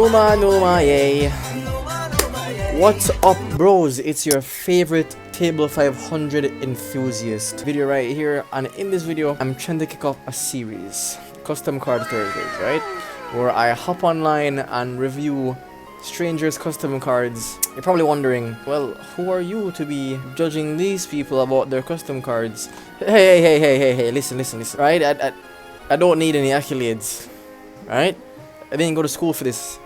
Numa, yay. What's up, bros? It's your favorite Table 500 enthusiast video right here, and in this video I'm trying to kick off a series, Custom Card Thursdays, right? Where I hop online and review strangers' custom cards. You're probably wondering, well, who are you to be judging these people about their custom cards? Hey, listen, right? I don't need any accolades, right? I didn't go to school for this.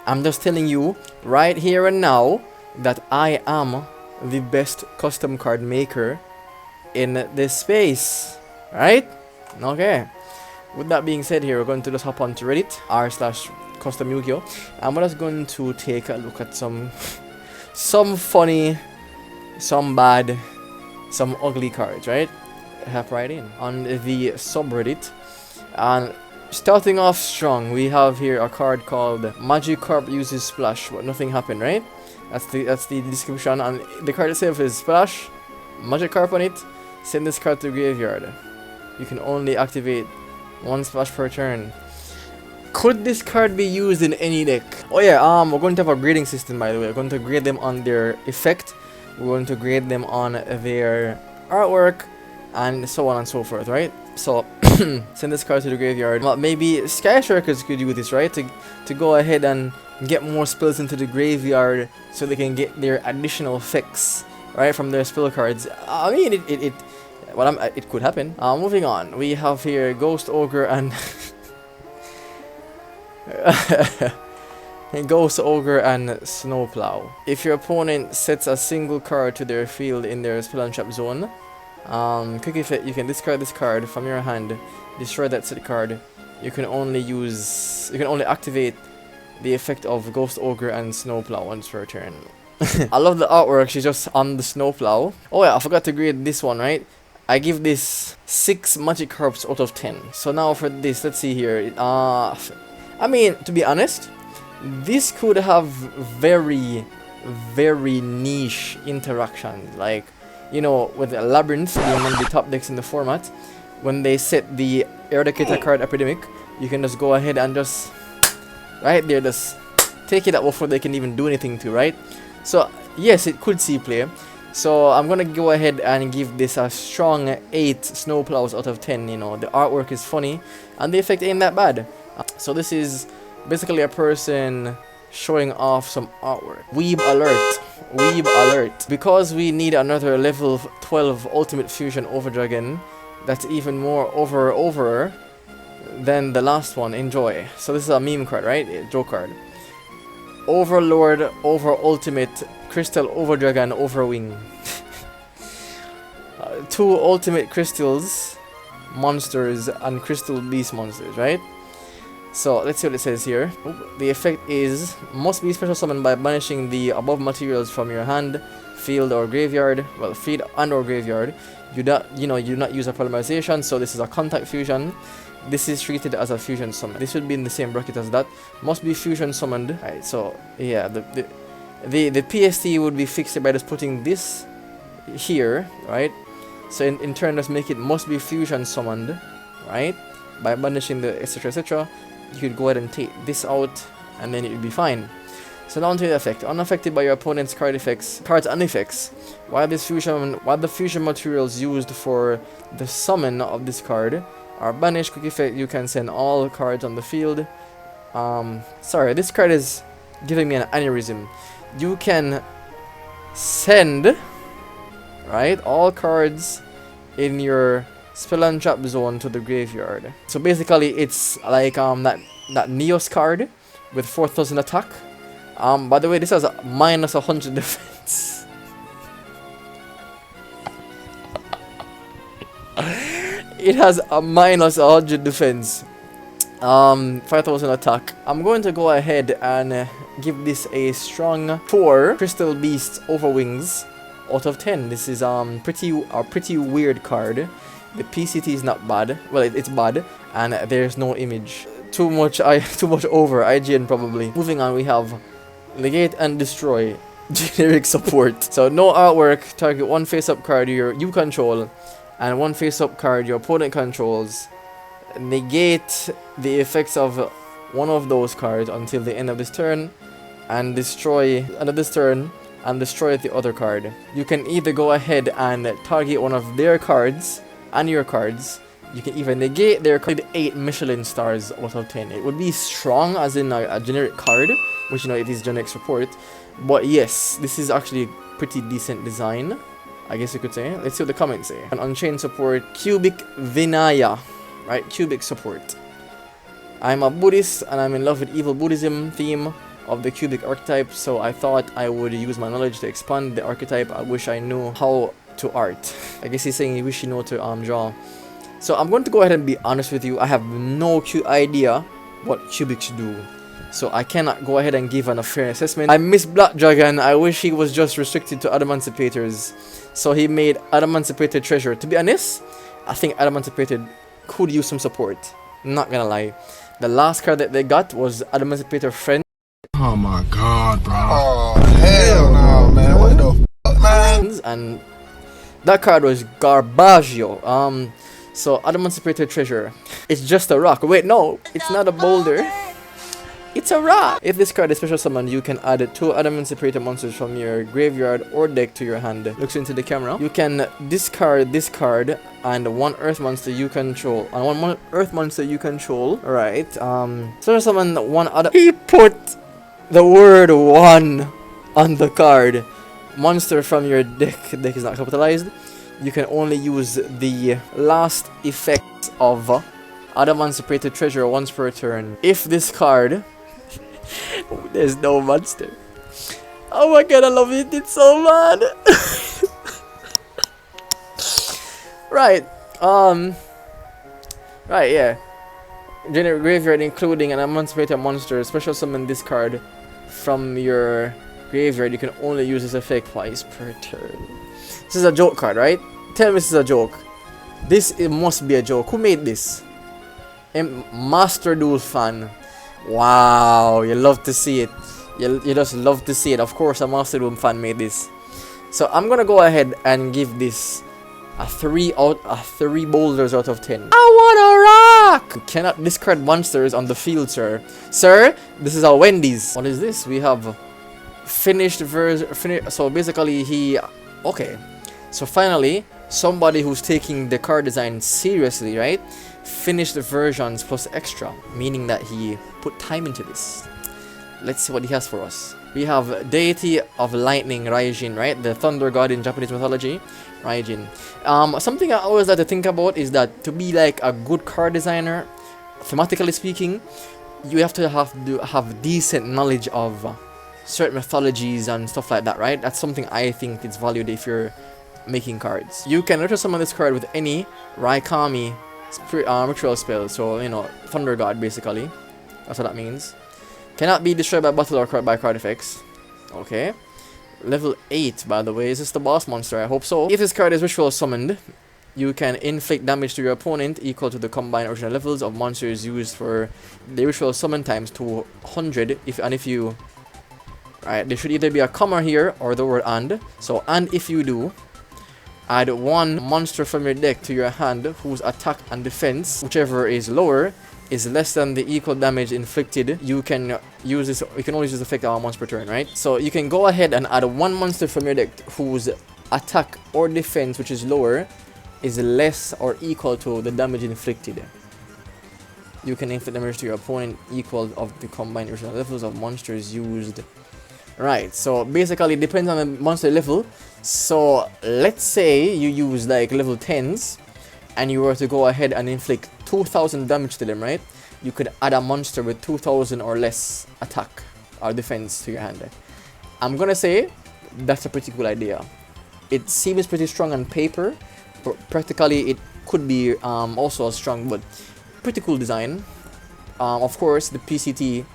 I'm just telling you right here and now that I am the best custom card maker in this space, right? Okay. With that being said, here we're going to just hop on to Reddit r/custom Yugioh, and we're just going to take a look at some funny, some bad, some ugly cards, right? Hop right in on the subreddit. And starting off strong, we have here a card called Magikarp uses Splash, but nothing happened, right? That's the description, and the card itself is Splash, Magikarp on it, send this card to the graveyard. You can only activate one splash per turn. Could this card be used in any deck? Oh yeah, we're going to have a grading system, by the way. We're going to grade them on their effect, we're going to grade them on their artwork, and so on and so forth, right? So send this card to the graveyard. Well, maybe Sky Strikers could do this, right? To go ahead and get more spells into the graveyard so they can get their additional effects, right, from their spell cards. I mean, it could happen. Moving on, we have here Ghost Ogre and Ghost Ogre and Snowplow. If your opponent sets a single card to their field in their spell and trap zone, quick effect, you can discard this card from your hand, destroy that set card. You can only activate the effect of Ghost Ogre and Snowplow once per turn. I love the artwork. She's just on the Snowplow. Oh yeah, I forgot to grade this one, right? I give this 6 Magikarps out of 10. So now for this, let's see here. I mean, to be honest, this could have very niche interactions, like, you know, with the Labyrinth being one of the top decks in the format. When they set the Eradicator card Epidemic, you can just go ahead and just right there, just take it out before they can even do anything to, right? So yes, it could see play. So I'm gonna go ahead and give this a strong 8 Snowplows out of 10. You know, the artwork is funny and the effect ain't that bad. So this is basically a person showing off some artwork. Weeb alert. Because we need another level 12 Ultimate Fusion Over Dragon that's even more over than the last one. Enjoy. So this is a meme card, right? Joke card. Overlord over Ultimate Crystal Over Dragon over Wing. 2 Ultimate Crystals monsters and Crystal Beast monsters, right? So let's see what it says here. The effect is must be special summoned by banishing the above materials from your hand, field or graveyard. Well, field and or graveyard. You do not use a polymerization, so this is a contact fusion. This is treated as a fusion summon. This would be in the same bracket as that. Must be fusion summoned. Alright, so yeah, the PST would be fixed by just putting this here, right? So in turn, just make it must be fusion summoned, right? By banishing the etc. You could go ahead and take this out, and then it would be fine. So now onto the effect. Unaffected by your opponent's cards and effects. While the fusion materials used for the summon of this card are banished, quick effect, you can send all cards on the field. Sorry, this card is giving me an aneurysm. You can send, right, all cards in your spell and trap zone to the graveyard. So basically, it's like that Neos card with 4000 attack. By the way, this has a minus 100 defense. It has a minus 100 defense. 5000 attack. I'm going to go ahead and give this a strong 4 Crystal Beasts Over Wings out of 10. This is a pretty weird card. The PCT is not bad. Well, it's bad, and there's no image. Too much over IGN probably. Moving on, we have Negate and Destroy. Generic support. So no artwork. Target 1 face-up card you control, and 1 face-up card your opponent controls. Negate the effects of one of those cards until the end of this turn, and destroy the other card. You can either go ahead and target one of their cards and your cards. You can even negate their card. 8 Michelin stars out of 10. It would be strong as in a generic card, which it is generic support. But yes, this is actually pretty decent design, I guess you could say. Let's see what the comments say. An Unchained support, Cubic Vinaya, right? Cubic support. I'm a Buddhist and I'm in love with evil Buddhism theme of the cubic archetype, so I thought I would use my knowledge to expand the archetype. I wish I knew how to art. I guess he's saying he wish he knew to draw. So I'm going to go ahead and be honest with you. I have no idea what cubics do, so I cannot go ahead and give a fair assessment. I miss Black Dragon. I wish he was just restricted to Adamancipators, so he made Adamancipator Treasure. To be honest, I think Adamancipator could use some support. Not gonna lie. The last card that they got was Adamancipator Friend. Oh my god, bro. Oh, hell no, man. What the fuck, man? And that card was Garbaggio. So Adamancipator Treasure. It's just a rock. Wait, no, it's not a boulder. It's a rock. If this card is special summoned, you can add 2 Adamancipator monsters from your graveyard or deck to your hand. Looks into the camera. You can discard this card and 1 earth monster you control. And 1 earth monster you control. Alright. Special summon 1 other. He put the word 1 on the card. Monster from your deck. Deck is not capitalized. You can only use the last effect of Adamancipator Treasure once per turn. If this card there's no monster. Oh my god, I love it. It's so mad. Right. Right, yeah. Generate graveyard including an Emancipator monster. Special summon this card from your graveyard. You can only use this effect twice per turn. This is a joke card, right? Tell me this is a joke. It must be a joke. Who made this? Master Duel fan. Wow, you love to see it. You just love to see it. Of course, a Master Duel fan made this. So I'm gonna go ahead and give this a 3 boulders out of 10. I want a rock! You cannot discard monsters on the field, sir. Sir, this is our Wendy's. What is this? We have finished version. So basically, okay. So finally, somebody who's taking the card design seriously, right? Finished versions plus extra, meaning that he put time into this. Let's see what he has for us. We have Deity of Lightning, Raijin, right? The thunder god in Japanese mythology, Raijin. Something I always like to think about is that to be like a good card designer, thematically speaking, you have to have decent knowledge of certain mythologies and stuff like that, right? That's something I think is valued if you're making cards. You can retro summon this card with any Raikami ritual spell, so you know, thunder god basically. That's what that means. Cannot be destroyed by battle or by card effects. Okay. Level 8, by the way. Is this the boss monster? I hope so. If this card is ritual summoned, you can inflict damage to your opponent equal to the combined original levels of monsters used for the ritual summon times 200. If you right, there should either be a comma here or the word and. So and if you do, add 1 monster from your deck to your hand whose attack and defense, whichever is lower, is less than the equal damage inflicted. You can use this. You can always use the effect once per turn, right? So you can go ahead and add 1 monster from your deck whose attack or defense, which is lower, is less or equal to the damage inflicted. You can inflict damage to your opponent equal of the combined original levels of monsters used. Right, so basically it depends on the monster level. So let's say you use like level 10s and you were to go ahead and inflict 2000 damage to them, right? You could add a monster with 2000 or less attack or defense to your hand. I'm gonna say that's a pretty cool idea. It seems pretty strong on paper, but practically it could be also as strong, but pretty cool design. Of course, the PCT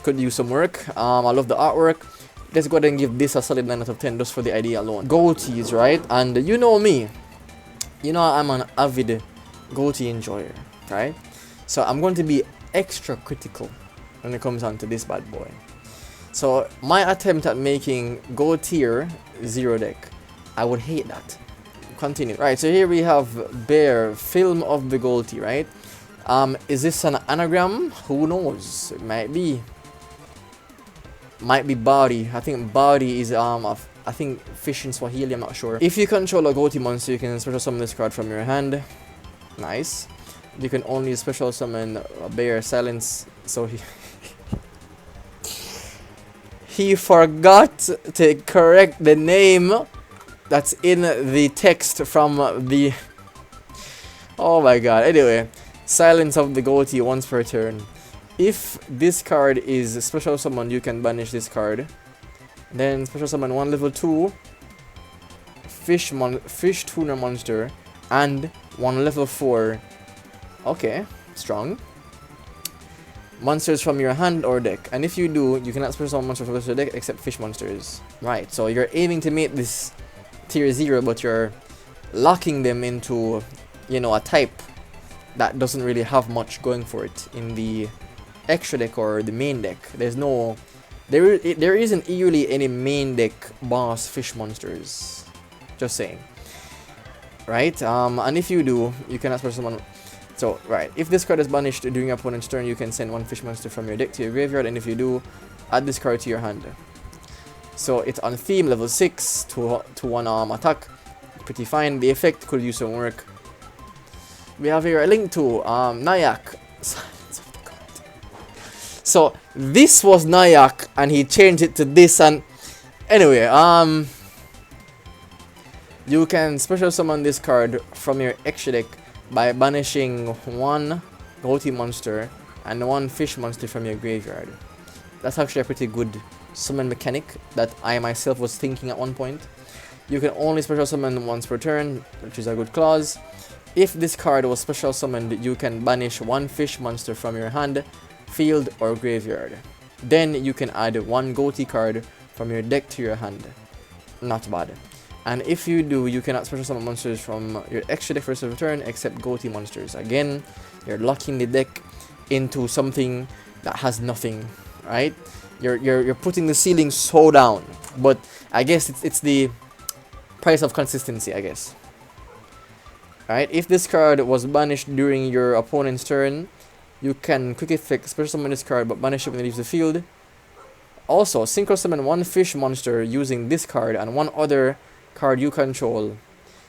could use some work. I love the artwork. Let's go ahead and give this a solid 9 out of 10 just for the idea alone. Goatees, right? And you know me. You know I'm an avid goatee enjoyer, right? So I'm going to be extra critical when it comes on to this bad boy. So my attempt at making Go tier 0 deck, I would hate that. Continue. Right, so here we have Bear, Film of the Goatee, right? Is this an anagram? Who knows? It might be. Might be body. I think body is I think fish in Swahili, I'm not sure. If you control a goatee monster, you can special summon this card from your hand. Nice. You can only special summon a bear silence, so he forgot to correct the name that's in the text from the... Oh my god. Anyway, silence of the goatee once per turn. If this card is special summon, you can banish this card. Then special summon one level 2 fish tuner monster and one level 4. Okay, strong. Monsters from your hand or deck. And if you do, you cannot special summon monsters from your deck except fish monsters. Right, so you're aiming to make this tier 0, but you're locking them into, you know, a type that doesn't really have much going for it in the extra deck or the main deck. There's no... There isn't really any main deck boss fish monsters. Just saying. Right? And if you do, you cannot special summon... So, right. If this card is banished during your opponent's turn, you can send one fish monster from your deck to your graveyard. And if you do, add this card to your hand. So, it's on theme, level 6, to 1 attack. Pretty fine. The effect could use some work. We have here a link to Nyack. So this was Nyack and he changed it to this, and anyway, you can special summon this card from your extra deck by banishing one goatee monster and one fish monster from your graveyard. That's actually a pretty good summon mechanic that I myself was thinking at one point. You can only special summon once per turn, which is a good clause. If this card was special summoned, you can banish one fish monster from your hand, field, or graveyard. Then you can add one goatee card from your deck to your hand. Not bad. And if you do, you cannot special summon monsters from your extra deck for the turn except goatee monsters. Again, you're locking the deck into something that has nothing, right? You're putting the ceiling so down. But I guess it's the price of consistency, I guess. Right? If this card was banished during your opponent's turn, you can quick effect special summon this card but banish it when it leaves the field. Also, synchro summon one fish monster using this card and one other card you control.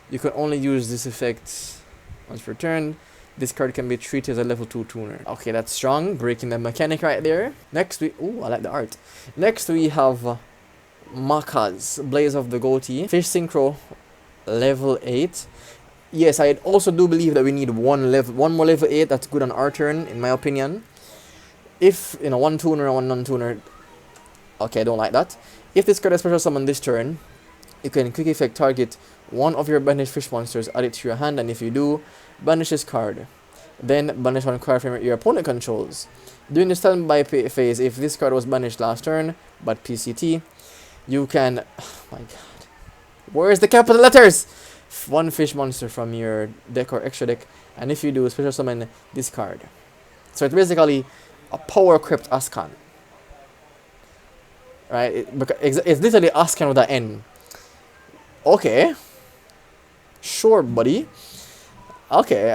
You can only use this effect once per turn. This card can be treated as a level 2 tuner. Okay, that's strong. Breaking the mechanic right there. Next we... Ooh, I like the art. Next we have Maka's Blaze of the Goatee. Fish synchro, level 8. Yes, I also do believe that we need one more level 8 that's good on our turn, in my opinion. If, you know, one tuner and one non-tuner... Okay, I don't like that. If this card is special summon this turn, you can quick effect target one of your banished fish monsters, add it to your hand, and if you do, banish this card. Then banish one card from your opponent controls. During the standby phase, if this card was banished last turn, but PCT, you can... Oh my god. Where's the capital letters? One fish monster from your deck or extra deck, and if you do, special summon this card. So it's basically a power crept Ascan. Right? It's literally Ascan with an N. Okay. Sure, buddy. Okay,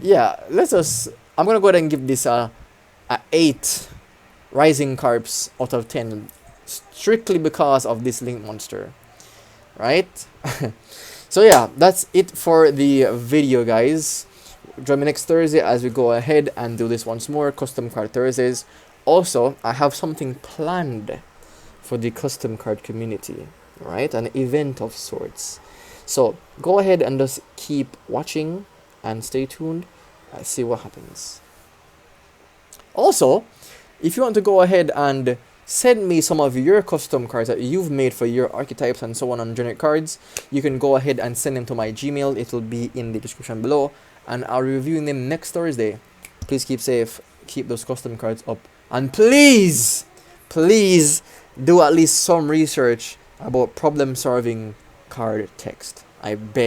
yeah, let's just... I'm gonna go ahead and give this a 8 rising carps out of 10. Strictly because of this link monster. Right? So yeah, that's it for the video, guys. Join me next Thursday as we go ahead and do this once more, custom card Thursdays. Also, I have something planned for the custom card community, right? An event of sorts. So go ahead and just keep watching and stay tuned and see what happens. Also, if you want to go ahead and send me some of your custom cards that you've made for your archetypes and so on generic cards, you can go ahead and send them to my Gmail. It will be in the description below, and I'll be reviewing them next Thursday. Please keep safe, keep those custom cards up, and please do at least some research about problem solving card text. I beg.